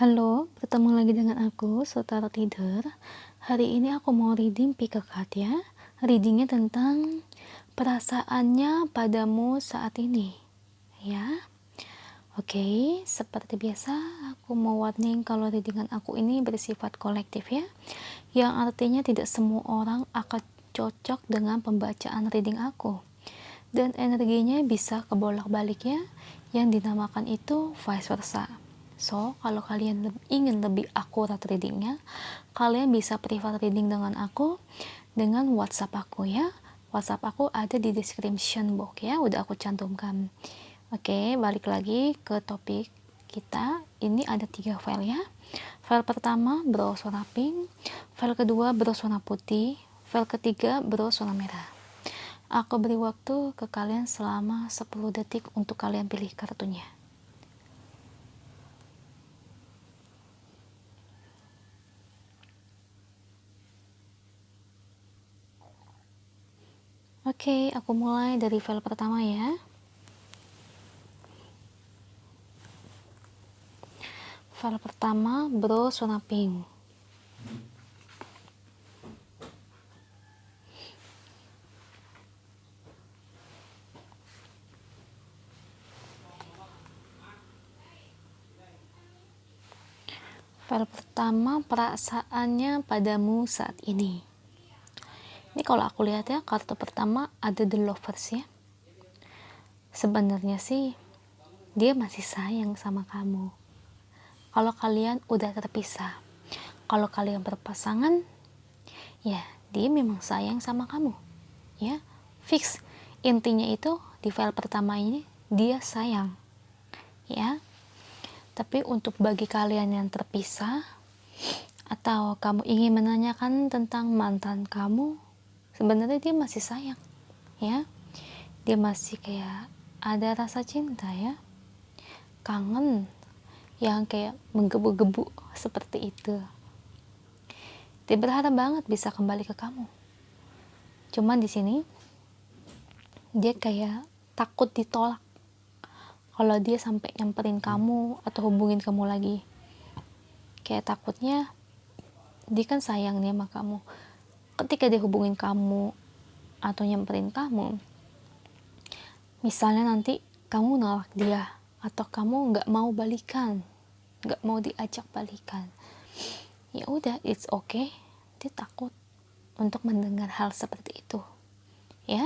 Halo, bertemu lagi dengan aku, Saudara Tidur. Hari ini aku mau reading pick a card ya. Readingnya tentang perasaannya padamu saat ini. Ya, oke. Seperti biasa, aku mau warning kalau readingan aku ini bersifat kolektif ya. Yang artinya tidak semua orang akan cocok dengan pembacaan reading aku. Dan energinya bisa kebolak-balik ya, yang dinamakan itu vice versa. So, kalau kalian ingin lebih akurat readingnya, kalian bisa private reading dengan aku dengan WhatsApp aku ya. WhatsApp aku ada di description box ya, udah aku cantumkan. Oke, balik lagi ke topik kita. Ini ada 3 file ya. File pertama berwarna pink, file kedua berwarna putih, file ketiga berwarna merah. Aku beri waktu ke kalian selama 10 detik untuk kalian pilih kartunya. Oke, aku mulai dari file pertama ya. File pertama berwarna pink. File pertama perasaannya padamu saat ini. Ini kalau aku lihat ya, kartu pertama ada The Lovers ya. Sebenarnya sih dia masih sayang sama kamu. Kalau kalian udah terpisah, kalau kalian berpasangan, ya dia memang sayang sama kamu. Ya, fix. Intinya itu di file pertama ini dia sayang. Ya. Tapi untuk bagi kalian yang terpisah atau kamu ingin menanyakan tentang mantan kamu, sebenarnya dia masih sayang. Ya. Dia masih kayak ada rasa cinta ya. Kangen yang kayak menggebu-gebu seperti itu. Dia berharap banget bisa kembali ke kamu. Cuman di sini dia kayak takut ditolak. Kalau dia sampai nyamperin kamu atau hubungin kamu lagi, kayak takutnya dia kan sayang nih sama kamu. Ketika dia hubungin kamu atau nyamperin kamu, misalnya nanti kamu nolak dia atau kamu nggak mau balikan, nggak mau diajak balikan, ya udah, it's okay. Dia takut untuk mendengar hal seperti itu ya.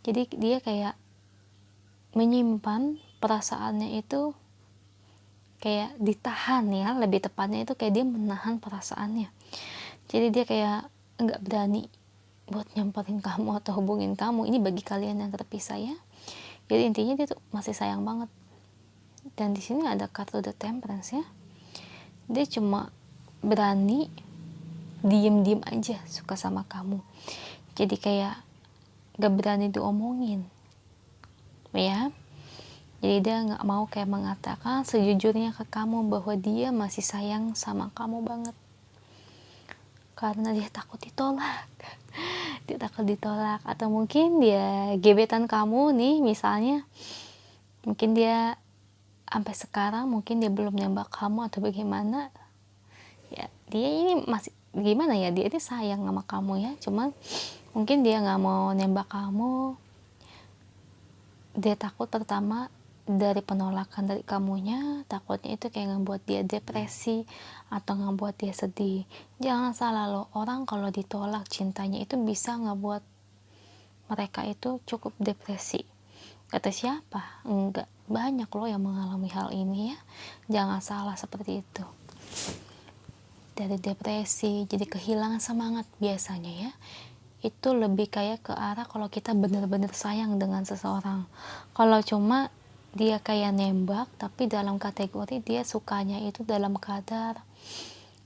Jadi dia kayak menyimpan perasaannya itu, kayak ditahan ya, lebih tepatnya itu kayak dia menahan perasaannya. Jadi dia kayak nggak berani buat nyamperin kamu atau hubungin kamu. Ini bagi kalian yang terpisah ya. Jadi intinya dia tuh masih sayang banget. Dan di sini ada kartu The Temperance ya. Dia cuma berani diem-diem aja suka sama kamu. Jadi kayak gak berani diomongin ya. Jadi dia gak mau kayak mengatakan sejujurnya ke kamu bahwa dia masih sayang sama kamu banget, karena dia takut ditolak. Dia takut ditolak. Atau mungkin dia gebetan kamu nih misalnya, mungkin dia sampai sekarang mungkin dia belum nembak kamu atau bagaimana ya. Dia ini masih gimana ya, dia ini sayang sama kamu ya, cuman mungkin dia nggak mau nembak kamu. Dia takut pertama dari penolakan dari kamunya, takutnya itu kayak ngebuat dia depresi atau ngebuat dia sedih. Jangan salah loh, orang kalau ditolak cintanya itu bisa ngebuat mereka itu cukup depresi. Kata siapa? Enggak, banyak loh yang mengalami hal ini ya. Jangan salah seperti itu. Dari depresi jadi kehilangan semangat biasanya ya. Itu lebih kayak ke arah kalau kita benar-benar sayang dengan seseorang. Kalau cuma dia kayak nembak tapi dalam kategori dia sukanya itu dalam kadar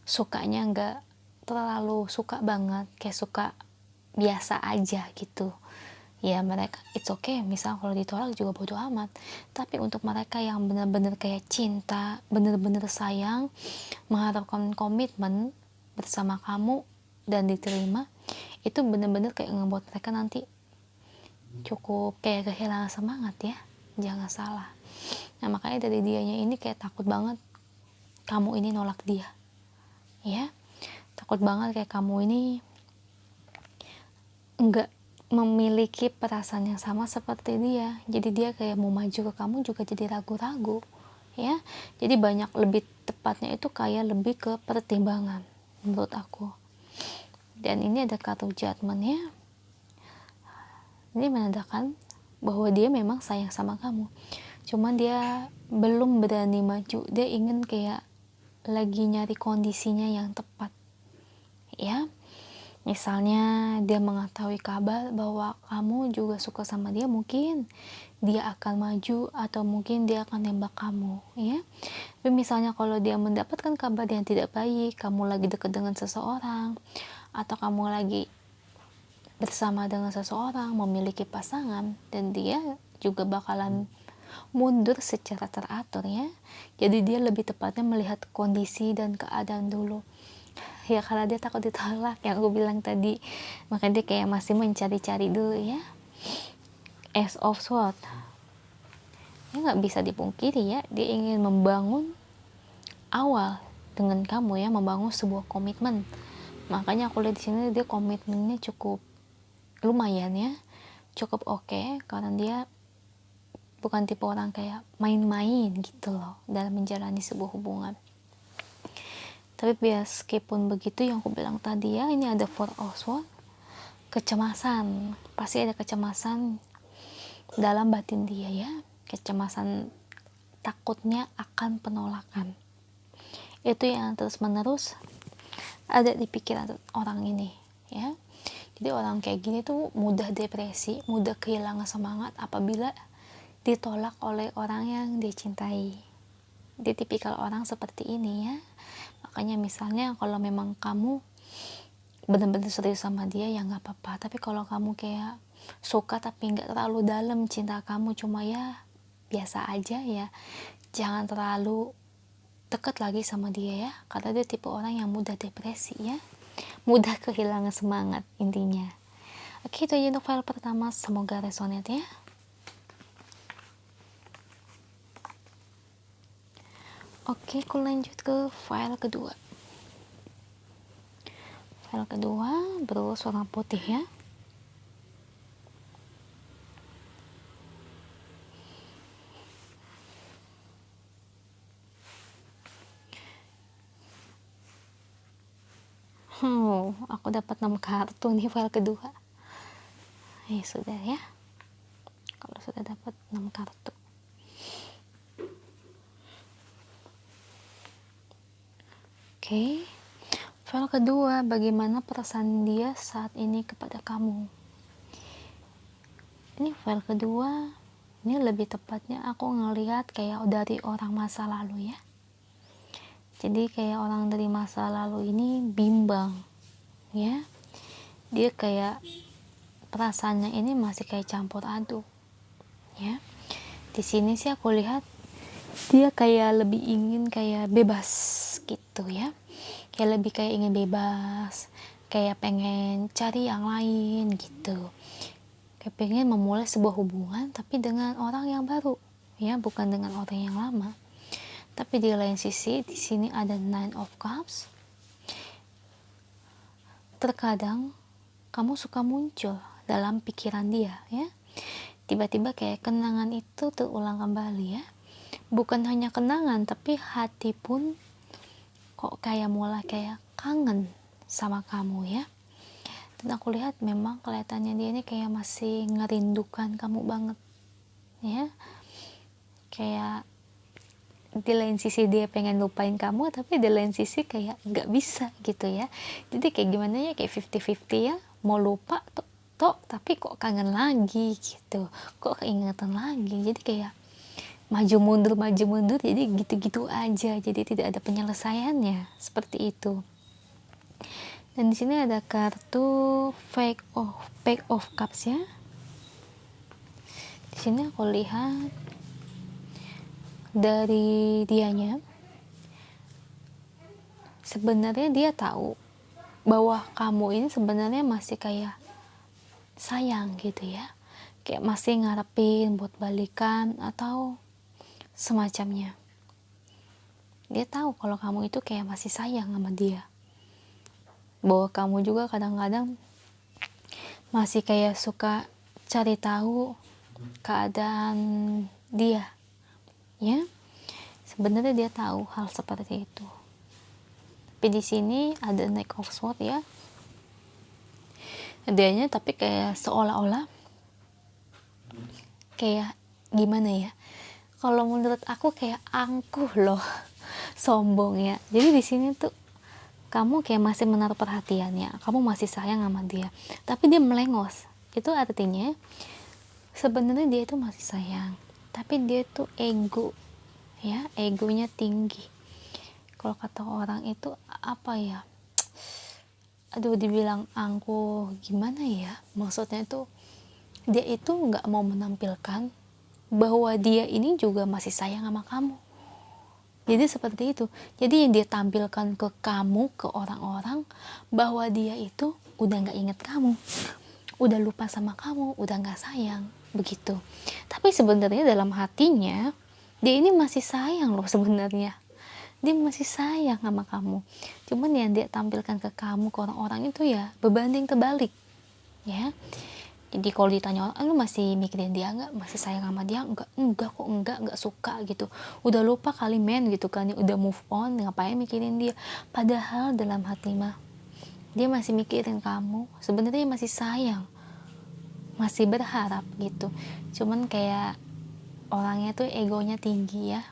sukanya nggak terlalu suka banget, kayak suka biasa aja gitu ya, mereka it's okay. Misal kalau ditolak juga bodo amat. Tapi untuk mereka yang benar-benar kayak cinta, benar-benar sayang, mengharapkan komitmen bersama kamu dan diterima, itu benar-benar kayak ngebuat mereka nanti cukup kayak kehilangan semangat ya. Jangan salah. Nah makanya dari dianya ini kayak takut banget kamu ini nolak dia, ya. Takut banget kayak kamu ini enggak memiliki perasaan yang sama seperti dia, jadi dia kayak mau maju ke kamu juga jadi ragu-ragu, ya. Jadi banyak, lebih tepatnya itu kayak lebih ke pertimbangan menurut aku. Dan ini ada kartu judgment, ya. Ini menandakan bahwa dia memang sayang sama kamu, cuman dia belum berani maju. Dia ingin kayak lagi nyari kondisinya yang tepat, ya. Misalnya dia mengetahui kabar bahwa kamu juga suka sama dia, mungkin dia akan maju atau mungkin dia akan nembak kamu, ya. Tapi misalnya kalau dia mendapatkan kabar yang tidak baik, kamu lagi dekat dengan seseorang atau kamu lagi bersama dengan seseorang, memiliki pasangan, dan dia juga bakalan mundur secara teratur, ya. Jadi dia lebih tepatnya melihat kondisi dan keadaan dulu, ya, karena dia takut ditolak yang aku bilang tadi, makanya dia kayak masih mencari-cari dulu, ya. Ace of Swords, ya, nggak bisa dipungkiri, ya, dia ingin membangun awal dengan kamu, ya, membangun sebuah komitmen. Makanya aku lihat di sini dia komitmennya cukup lumayan, ya, cukup oke, karena dia bukan tipe orang kayak main-main gitu loh dalam menjalani sebuah hubungan. Tapi meskipun begitu, yang aku bilang tadi, ya, ini ada Four of Swords, kecemasan, pasti ada kecemasan dalam batin dia, ya, kecemasan, takutnya akan penolakan. Itu yang terus menerus ada di pikiran orang ini, ya. Jadi orang kayak gini tuh mudah depresi, mudah kehilangan semangat apabila ditolak oleh orang yang dia cintai. Dia tipikal orang seperti ini, ya. Makanya misalnya kalau memang kamu benar-benar serius sama dia, ya nggak apa-apa. Tapi kalau kamu kayak suka tapi nggak terlalu dalam cinta kamu, cuma ya biasa aja, ya, jangan terlalu dekat lagi sama dia, ya, karena dia tipe orang yang mudah depresi, ya, mudah kehilangan semangat intinya. Oke, itu aja untuk file pertama, semoga resonate, ya. Oke, aku lanjut ke file kedua. File kedua berwarna putih, ya. Aku dapat 6 kartu nih file kedua. Sudah, ya. Kalau sudah dapat 6 kartu. Oke. File kedua, bagaimana perasaan dia saat ini kepada kamu. Ini file kedua, ini lebih tepatnya aku ngelihat kayak dari orang masa lalu, ya. Jadi kayak orang dari masa lalu ini bimbang, ya. Dia kayak perasaannya ini masih kayak campur aduk, ya. Di sini sih aku lihat dia kayak lebih ingin kayak bebas gitu, ya. Kayak lebih kayak ingin bebas, kayak pengen cari yang lain gitu. Kayak pengen memulai sebuah hubungan tapi dengan orang yang baru, ya, bukan dengan orang yang lama. Tapi di lain sisi, di sini ada Nine of Cups. Terkadang kamu suka muncul dalam pikiran dia, ya. Tiba-tiba kayak kenangan itu terulang kembali, ya. Bukan hanya kenangan, tapi hati pun kok kayak mulai kayak kangen sama kamu, ya. Dan aku lihat memang kelihatannya dia ini kayak masih ngerindukan kamu banget, ya. Kayak di lain sisi dia pengen lupain kamu, tapi di lain sisi kayak nggak bisa gitu, ya. Jadi kayak gimana, ya, kayak 50-50, ya, mau lupa tapi kok kangen lagi gitu, kok keingatan lagi, jadi kayak maju mundur, jadi gitu-gitu aja, jadi tidak ada penyelesaiannya, seperti itu. Dan di sini ada kartu Page of Cups, ya. Di sini aku lihat dari dianya, sebenarnya dia tahu bahwa kamu ini sebenarnya masih kayak sayang gitu, ya, kayak masih ngarepin buat balikan atau semacamnya. Dia tahu kalau kamu itu kayak masih sayang sama dia, bahwa kamu juga kadang-kadang masih kayak suka cari tahu keadaan dia, ya. Sebenarnya dia tahu hal seperti itu. Tapi di sini ada Knight of Swords ya. Dianya tapi kayak seolah-olah kayak gimana ya? Kalau menurut aku kayak angkuh loh, sombong ya. Jadi di sini tuh kamu kayak masih menaruh perhatiannya, kamu masih sayang sama dia, tapi dia melengos. Itu artinya sebenarnya dia itu masih sayang, tapi dia tuh ego, ya, egonya tinggi. Kalau kata orang itu apa ya? Aduh, dibilang angkuh gimana ya? Maksudnya itu dia itu nggak mau menampilkan bahwa dia ini juga masih sayang sama kamu. Jadi seperti itu. Jadi yang dia tampilkan ke kamu, ke orang-orang, bahwa dia itu udah nggak inget kamu, udah lupa sama kamu, udah nggak sayang, begitu. Tapi sebenarnya dalam hatinya dia ini masih sayang loh sebenarnya. Dia masih sayang sama kamu. Cuman yang dia tampilkan ke kamu, ke orang-orang itu ya berbanding terbalik, ya. Jadi kalau ditanya orang, lu masih mikirin dia nggak, masih sayang sama dia enggak kok, enggak suka gitu, udah lupa kali men gitu kan, udah move on, ngapain mikirin dia. Padahal dalam hati mah dia masih mikirin kamu, sebenarnya masih sayang, masih berharap gitu. Cuman kayak orangnya tuh egonya tinggi ya,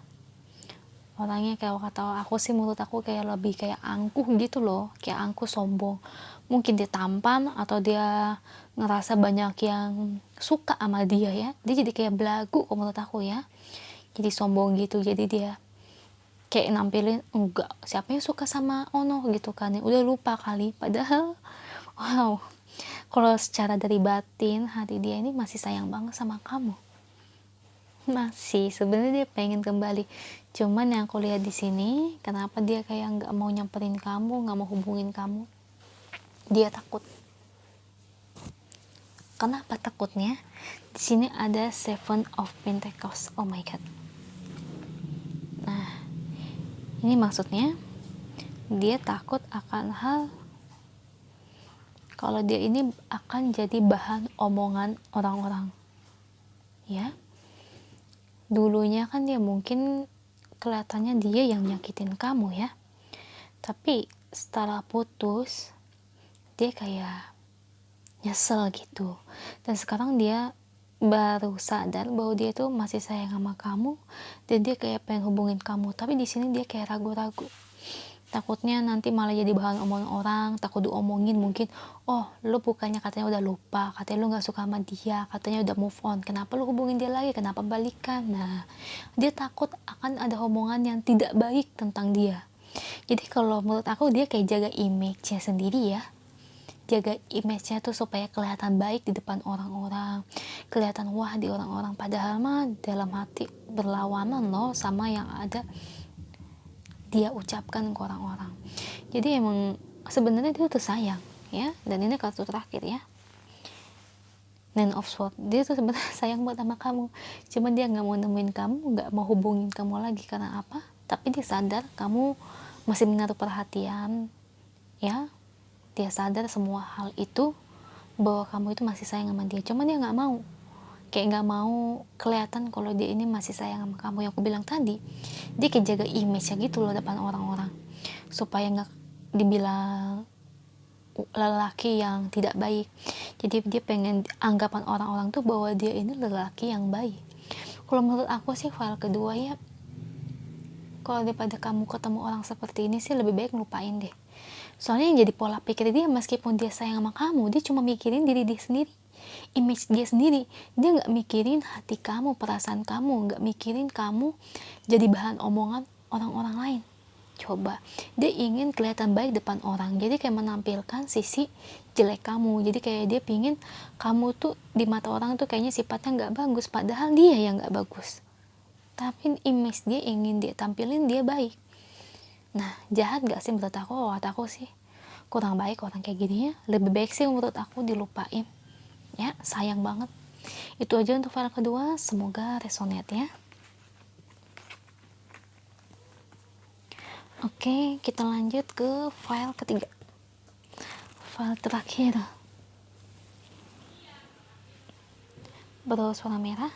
orangnya kayak kata aku sih, menurut aku kayak lebih kayak angkuh gitu loh, kayak angkuh, sombong. Mungkin dia tampan atau dia ngerasa banyak yang suka sama dia ya, dia jadi kayak belagu kalau menurut aku ya, jadi sombong gitu. Jadi dia kayak nampilin enggak, siapa yang suka sama Ono gitu kan ya, udah lupa kali. Padahal wow, kalau secara dari batin hati dia ini masih sayang banget sama kamu, masih sebenarnya dia pengen kembali. Cuman yang aku lihat di sini, kenapa dia kayak nggak mau nyamperin kamu, nggak mau hubungin kamu, dia takut. Kenapa takutnya? Di sini ada Seven of Pentacles. Oh my god. Nah, ini maksudnya dia takut akan hal kalau dia ini akan jadi bahan omongan orang-orang. Ya. Dulunya kan dia mungkin kelihatannya dia yang nyakitin kamu ya. Tapi setelah putus, dia kayak nyesel gitu. Dan sekarang dia baru sadar bahwa dia tuh masih sayang sama kamu dan dia kayak pengen hubungin kamu. Tapi di sini dia kayak ragu-ragu. Takutnya nanti malah jadi bahan omongan orang, takut diomongin mungkin, oh lu bukannya katanya udah lupa, katanya lu gak suka sama dia, katanya udah move on, kenapa lu hubungin dia lagi, kenapa balikan. Nah, dia takut akan ada omongan yang tidak baik tentang dia. Jadi kalau menurut aku dia kayak jaga image-nya sendiri ya, jaga image-nya tuh supaya kelihatan baik di depan orang-orang, kelihatan wah di orang-orang, padahal mah dalam hati berlawanan loh sama yang ada dia ucapkan ke orang-orang. Jadi emang sebenarnya dia tuh sayang ya. Dan ini kartu terakhir ya, Nine of Swords. Dia tuh sebenarnya sayang banget sama kamu, cuman dia nggak mau nemuin kamu, nggak mau hubungin kamu lagi. Karena apa? Tapi dia sadar kamu masih menaruh perhatian ya, dia sadar semua hal itu, bahwa kamu itu masih sayang sama dia. Cuman dia nggak mau, kayak nggak mau kelihatan kalau dia ini masih sayang sama kamu. Yang aku bilang tadi, dia kayak jaga image-nya gitu loh depan orang-orang, supaya nggak dibilang lelaki yang tidak baik. Jadi dia pengen anggapan orang-orang tuh bahwa dia ini lelaki yang baik. Kalau menurut aku sih file kedua ya, kalau daripada kamu ketemu orang seperti ini sih lebih baik ngelupain deh. Soalnya yang jadi pola pikir dia, meskipun dia sayang sama kamu, dia cuma mikirin diri dia sendiri, image dia sendiri. Dia nggak mikirin hati kamu, perasaan kamu, nggak mikirin kamu jadi bahan omongan orang-orang lain. Coba, dia ingin kelihatan baik depan orang, jadi kayak menampilkan sisi jelek kamu. Jadi kayak dia pingin kamu tuh di mata orang tuh kayaknya sifatnya nggak bagus, padahal dia yang nggak bagus. Tapi image dia ingin dia tampilin dia baik. Nah, jahat gak sih menurut aku? Menurut aku sih kurang baik orang kayak gini ya. Lebih baik sih menurut aku dilupain ya, sayang banget. Itu aja untuk file kedua, semoga resonate ya. Oke, kita lanjut ke file ketiga. File terakhir. Berwarna merah.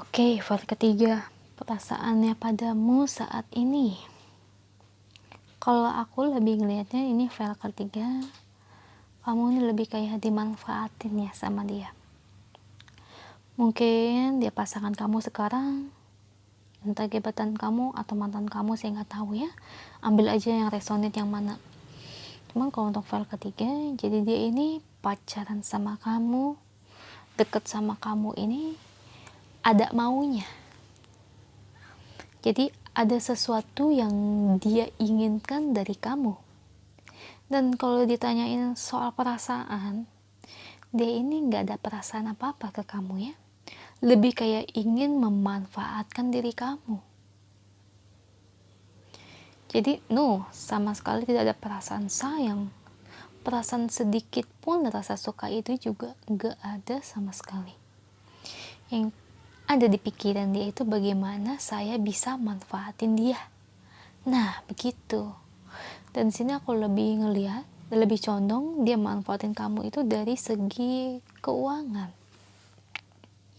Oke, file ketiga. Perasaannya padamu saat ini. Kalau aku lebih ngelihatnya ini file ketiga, kamu ini lebih kayak dimanfaatin ya sama dia. Mungkin dia pasangan kamu sekarang, entah gebetan kamu atau mantan kamu, saya nggak tahu ya. Ambil aja yang resonate yang mana. Cuman kalau untuk file ketiga, jadi dia ini pacaran sama kamu, deket sama kamu ini ada maunya. Jadi ada sesuatu yang dia inginkan dari kamu. Dan kalau ditanyain soal perasaan, dia ini nggak ada perasaan apa-apa ke kamu ya. Lebih kayak ingin memanfaatkan diri kamu. Jadi no, sama sekali tidak ada perasaan sayang. Perasaan sedikit pun rasa suka itu juga nggak ada sama sekali. Yang ada di pikiran dia itu bagaimana saya bisa manfaatin dia. Nah, begitu. Dan sini aku lebih ngelihat, lebih condong dia manfaatin kamu itu dari segi keuangan.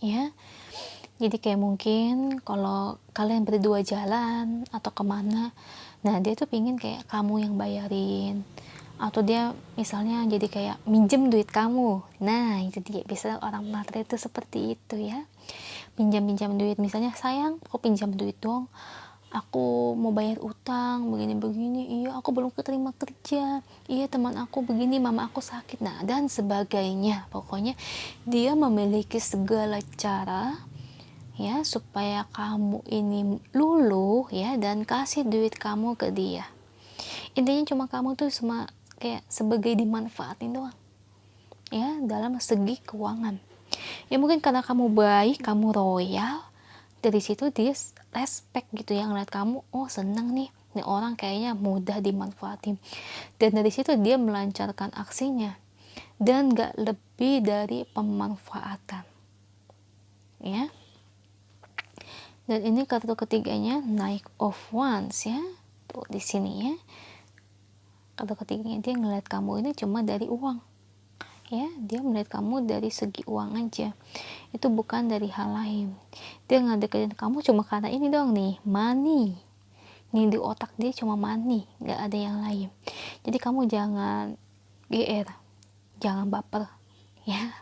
Ya. Jadi kayak mungkin kalau kalian berdua jalan atau kemana, nah dia tuh pingin kayak kamu yang bayarin. Atau dia misalnya jadi kayak minjem duit kamu. Nah, itu dia. Bisa orang matre itu seperti itu ya. Pinjam-pinjam duit, misalnya sayang aku pinjam duit dong, aku mau bayar utang begini-begini, iya aku belum keterima kerja, iya teman aku begini, mama aku sakit, nah dan sebagainya. Pokoknya dia memiliki segala cara ya supaya kamu ini luluh ya dan kasih duit kamu ke dia. Intinya cuma kamu tuh cuma kayak sebagai dimanfaatin doang ya dalam segi keuangan. Ya mungkin karena kamu baik, kamu royal, dari situ dia respect gitu ya, ngeliat kamu, oh seneng nih orang kayaknya mudah dimanfaatin. Dan dari situ dia melancarkan aksinya dan gak lebih dari pemanfaatan ya. Dan ini kartu ketiganya Knight of Wands ya, tuh di sini ya. Kartu ketiganya dia ngeliat kamu ini cuma dari uang ya, dia melihat kamu dari segi uang aja, itu bukan dari hal lain. Dia ngedeketin kamu cuma karena ini doang nih, money nih, di otak dia cuma money, nggak ada yang lain. Jadi kamu jangan GR, jangan baper ya.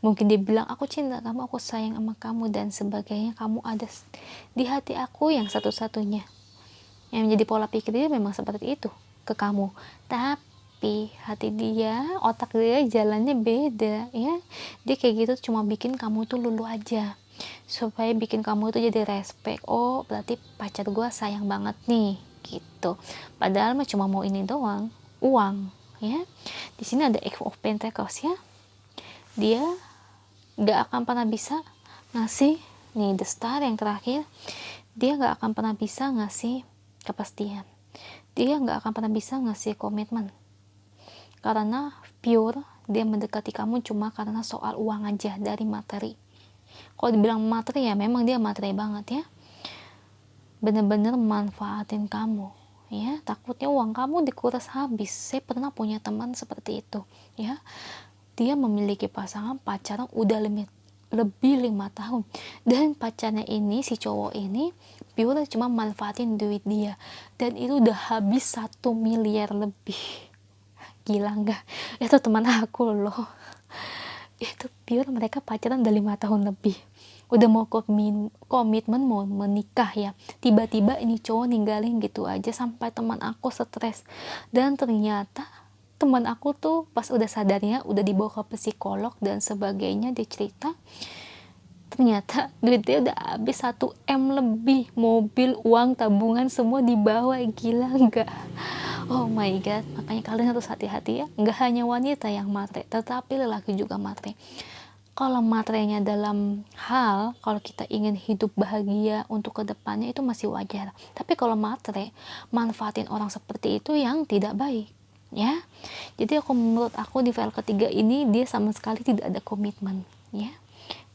Mungkin dia bilang aku cinta kamu, aku sayang sama kamu dan sebagainya, kamu ada di hati aku yang satu-satunya. Yang menjadi pola pikir dia memang seperti itu ke kamu, tapi hati dia, otak dia jalannya beda ya. Dia kayak gitu cuma bikin kamu tuh lulu aja, supaya bikin kamu tuh jadi respect, oh berarti pacar gue sayang banget nih gitu. Padahal mah cuma mau ini doang, uang ya. Di sini ada Eight of Pentacles ya, dia gak akan pernah bisa ngasih nih, the star yang terakhir, dia gak akan pernah bisa ngasih kepastian, dia gak akan pernah bisa ngasih komitmen, karena pure dia mendekati kamu cuma karena soal uang aja, dari materi. Kalau dibilang materi ya memang dia materi banget ya, bener-bener manfaatin kamu ya, takutnya uang kamu dikuras habis. Saya pernah punya teman seperti itu ya, dia memiliki pasangan, pacaran udah lebih 5 tahun, dan pacarnya ini, si cowok ini pure cuma manfaatin duit dia, dan itu udah habis 1 miliar lebih. Gila nggak? Itu teman aku loh. Itu pure mereka pacaran udah 5 tahun lebih, udah mau komitmen mau menikah ya, tiba-tiba ini cowok ninggalin gitu aja, sampai teman aku stres. Dan ternyata teman aku tuh pas udah sadarnya udah dibawa ke psikolog dan sebagainya, dia cerita ternyata duitnya udah habis 1 M lebih, mobil, uang, tabungan semua dibawa. Gila nggak? Oh my god, makanya kalian harus hati-hati ya, nggak hanya wanita yang matre, tetapi lelaki juga matre. Kalau matrenya dalam hal, kalau kita ingin hidup bahagia untuk kedepannya itu masih wajar, tapi kalau matre manfaatin orang seperti itu yang tidak baik ya. Jadi menurut aku di file ketiga ini dia sama sekali tidak ada komitmen, ya.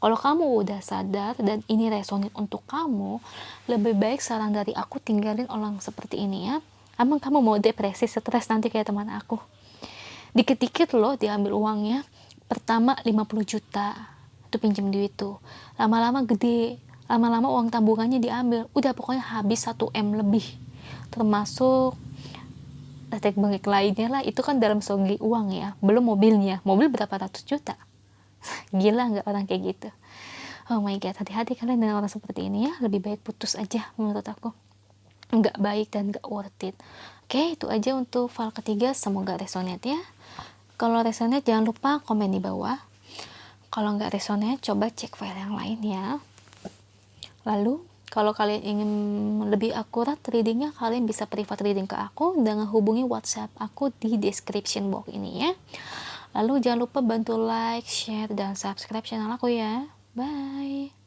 Kalau kamu udah sadar dan ini resonate untuk kamu, lebih baik saran dari aku tinggalin orang seperti ini ya. Emang kamu mau depresi, stres nanti kayak teman aku? Dikit-dikit loh diambil uangnya. Pertama 50 juta itu pinjam duit tuh. Lama-lama gede, lama-lama uang tabungannya diambil. Udah pokoknya habis 1 M lebih. Termasuk teknik bengek lainnya lah, itu kan dalam segi uang ya, belum mobilnya. Mobil berapa ratus juta. Gila nggak orang kayak gitu? Oh my god, hati-hati kalian dengan orang seperti ini ya. Lebih baik putus aja menurut aku. Nggak baik dan nggak worth it. Oke, itu aja untuk file ketiga. Semoga resonate ya. Kalau resonate jangan lupa komen di bawah. Kalau nggak resonate, coba cek file yang lain ya. Lalu kalau kalian ingin lebih akurat readingnya, kalian bisa private reading ke aku dengan hubungi WhatsApp aku di description box ini ya. Lalu jangan lupa bantu like, share, dan subscribe channel aku ya. Bye.